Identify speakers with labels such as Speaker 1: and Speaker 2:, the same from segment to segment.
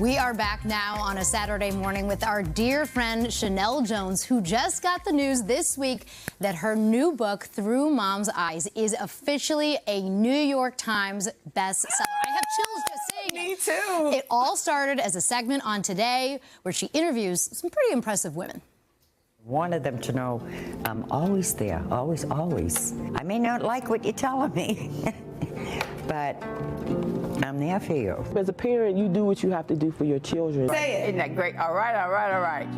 Speaker 1: We are back now on a Saturday morning with our dear friend Sheinelle Jones, who just got the news this week that her new book, Through Mom's Eyes, is officially a New York Times bestseller. I have chills just saying it.
Speaker 2: Me too.
Speaker 1: It all started as a segment on Today where she interviews some pretty impressive women.
Speaker 3: Wanted them to know I'm always there, always, always. I may not like what you're telling me, but I'm there for you.
Speaker 4: As a parent, you do what you have to do for your children.
Speaker 5: Say it. Isn't that great? All right, all right, all right.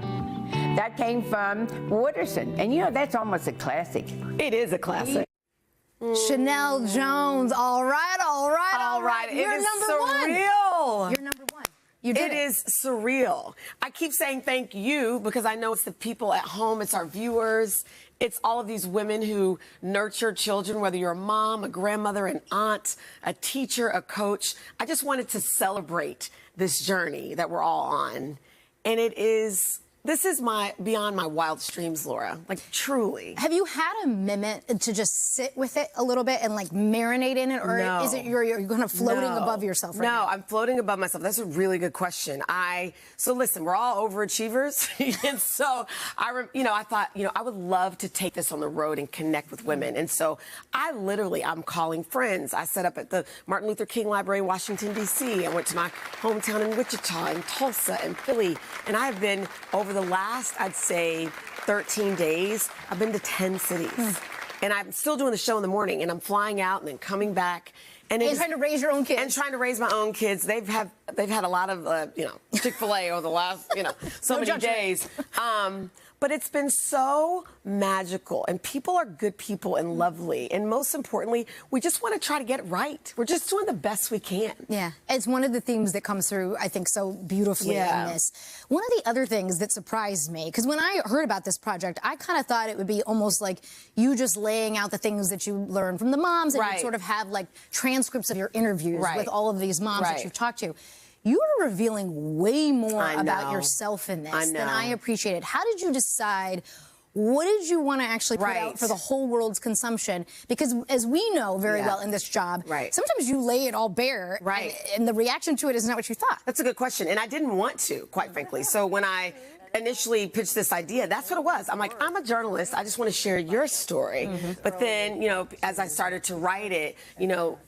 Speaker 5: That came from Wooderson. And you know, that's almost a classic.
Speaker 2: It is a classic.
Speaker 1: Sheinelle Jones, all right, all right, all right. You're
Speaker 2: It is
Speaker 1: number
Speaker 2: surreal.
Speaker 1: one. You're number one. You did
Speaker 2: It is surreal. I keep saying thank you because I know it's the people at home, it's our viewers, it's all of these women who nurture children, whether you're a mom, a grandmother, an aunt, a teacher, a coach. I just wanted to celebrate this journey that we're all on. And this is beyond my wildest dreams, Laura. Like, truly.
Speaker 1: Have you had a minute to just sit with it a little bit and like marinate in it, or
Speaker 2: No.
Speaker 1: is it you're kind of floating above yourself right now?
Speaker 2: No, I'm floating above myself. That's a really good question. So listen, we're all overachievers, and so I thought, I would love to take this on the road and connect with women, and so I'm calling friends. I set up at the Martin Luther King Library in Washington D.C. I went to my hometown in Wichita and Tulsa and Philly, and I have been over the last, I'd say, 13 days, I've been to 10 cities. And I'm still doing the show in the morning, and I'm flying out and then coming back. And
Speaker 1: trying to raise your own kids.
Speaker 2: And trying to raise my own kids. They've had a lot of, Chick-fil-A over the last, so many days. But it's been so magical, and people are good people and lovely. And most importantly, we just want to try to get it right. We're just doing the best we can.
Speaker 1: Yeah, it's one of the themes that comes through, I think, so beautifully in this. One of the other things that surprised me, because when I heard about this project, I kind of thought it would be almost like you just laying out the things that you learned from the moms, and you'd sort of have like transcripts of your interviews with all of these moms that you've talked to. You are revealing way more about yourself in this than I appreciated. How did you decide? What did you want to actually put out for the whole world's consumption? Because as we know very well in this job, sometimes you lay it all bare, and the reaction to it is not what you thought.
Speaker 2: That's a good question, and I didn't want to, quite frankly. So when I initially pitched this idea, that's what it was. I'm like, I'm a journalist. I just want to share your story. But then, as I started to write it,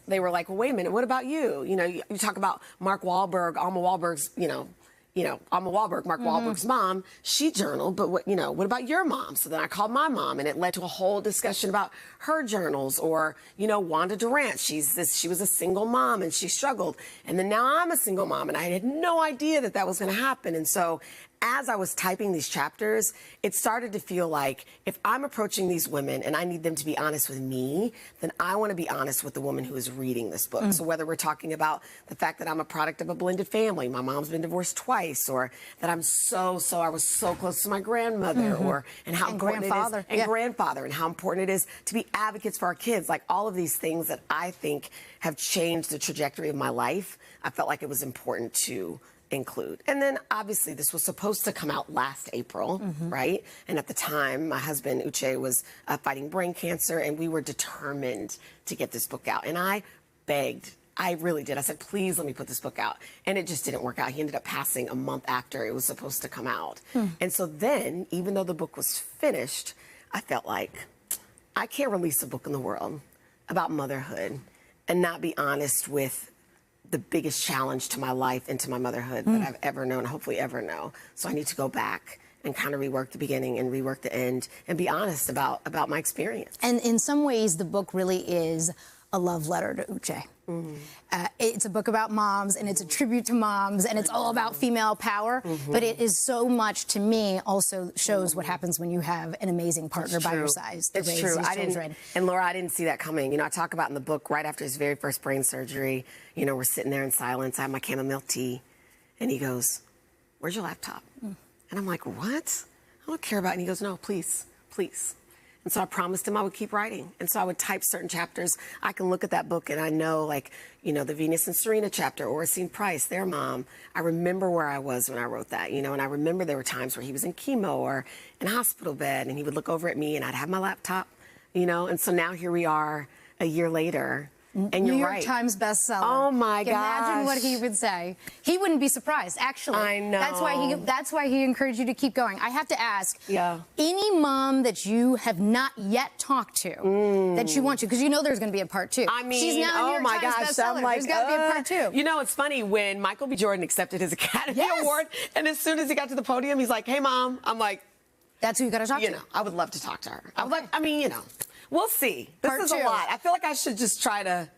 Speaker 2: they were like, well, wait a minute, what about you? You talk about Mark Wahlberg, Alma Wahlberg's, Alma Wahlberg, Mark Wahlberg's mom, she journaled, but what about your mom? So then I called my mom, and it led to a whole discussion about her journals. Or, Wanda Durant, she was a single mom and she struggled. And then now I'm a single mom, and I had no idea that was going to happen. And so as I was typing these chapters, it started to feel like if I'm approaching these women and I need them to be honest with me, then I want to be honest with the woman who is reading this book. So whether we're talking about the fact that I'm a product of a blended family, my mom's been divorced twice, or that I was so close to my grandmother, and how important it is, and grandfather, and how important it is to be advocates for our kids, like all of these things that I think have changed the trajectory of my life, I felt like it was important to include. And then obviously this was supposed to come out last April, right? And at the time, my husband Uche was fighting brain cancer, and we were determined to get this book out. And I begged, I really did. I said, please let me put this book out. And it just didn't work out. He ended up passing a month after it was supposed to come out. And so then, even though the book was finished, I felt like I can't release a book in the world about motherhood and not be honest with the biggest challenge to my life and to my motherhood that I've ever known, hopefully ever know. So I need to go back and kind of rework the beginning and rework the end and be honest about my experience.
Speaker 1: And in some ways, the book really is a love letter to Uche. It's a book about moms, and it's a tribute to moms, and it's all about female power. But it is so much, to me, also shows what happens when you have an amazing partner by your side.
Speaker 2: It's true. And Laura, I didn't see that coming. I talk about in the book, right after his very first brain surgery, we're sitting there in silence. I have my chamomile tea, and he goes, "Where's your laptop?" And I'm like, "What? I don't care about it." And he goes, "No, please, please." And so I promised him I would keep writing. And so I would type certain chapters. I can look at that book and I know, the Venus and Serena chapter, Oracene Price, their mom. I remember where I was when I wrote that, and I remember there were times where he was in chemo or in a hospital bed, and he would look over at me, and I'd have my laptop, And so now here we are a year later, And
Speaker 1: New
Speaker 2: you're
Speaker 1: York
Speaker 2: right.
Speaker 1: Times bestseller.
Speaker 2: Oh my
Speaker 1: Imagine what
Speaker 2: gosh.
Speaker 1: he would say. He wouldn't be surprised, actually.
Speaker 2: I know.
Speaker 1: That's why he encouraged you to keep going. I have to ask,
Speaker 2: Yeah.
Speaker 1: any mom that you have not yet talked to that you want to, because you know there's going to be a part 2.
Speaker 2: I mean,
Speaker 1: she's now a New
Speaker 2: oh
Speaker 1: York
Speaker 2: my
Speaker 1: Times
Speaker 2: gosh,
Speaker 1: bestseller.
Speaker 2: I'm like,
Speaker 1: there's got to be a part 2.
Speaker 2: You know, it's funny when Michael B. Jordan accepted his Academy
Speaker 1: Yes.
Speaker 2: Award, and as soon as he got to the podium, he's like, "Hey, Mom," I'm like,
Speaker 1: That's who you got to talk
Speaker 2: you
Speaker 1: to.
Speaker 2: know, I would love to talk to her. I mean, you know, we'll see. This
Speaker 1: Part
Speaker 2: is
Speaker 1: 2.
Speaker 2: a lot. I feel like I should just try to.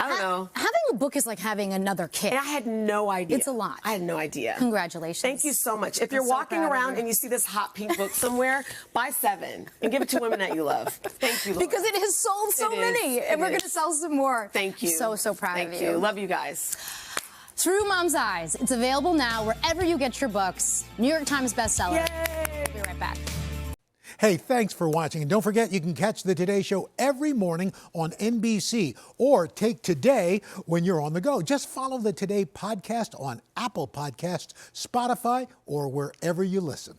Speaker 2: I don't know.
Speaker 1: Having a book is like having another kid.
Speaker 2: And I had no idea.
Speaker 1: It's a lot.
Speaker 2: I had no idea.
Speaker 1: Congratulations.
Speaker 2: Thank you so much. If you're
Speaker 1: so
Speaker 2: walking
Speaker 1: proud of
Speaker 2: around
Speaker 1: you.
Speaker 2: and you see this hot pink book somewhere, buy 7 and give it to women that you love. Thank you, Laura.
Speaker 1: Because it has sold so many, and we're going to sell some more.
Speaker 2: Thank you.
Speaker 1: So proud of you.
Speaker 2: Thank you. Love you guys.
Speaker 1: Through Mom's Eyes. It's available now wherever you get your books. New York Times bestseller.
Speaker 2: Yay!
Speaker 1: We'll be right back.
Speaker 6: Hey, thanks for watching. And don't forget, you can catch the Today Show every morning on NBC or take Today when you're on the go. Just follow the Today podcast on Apple Podcasts, Spotify, or wherever you listen.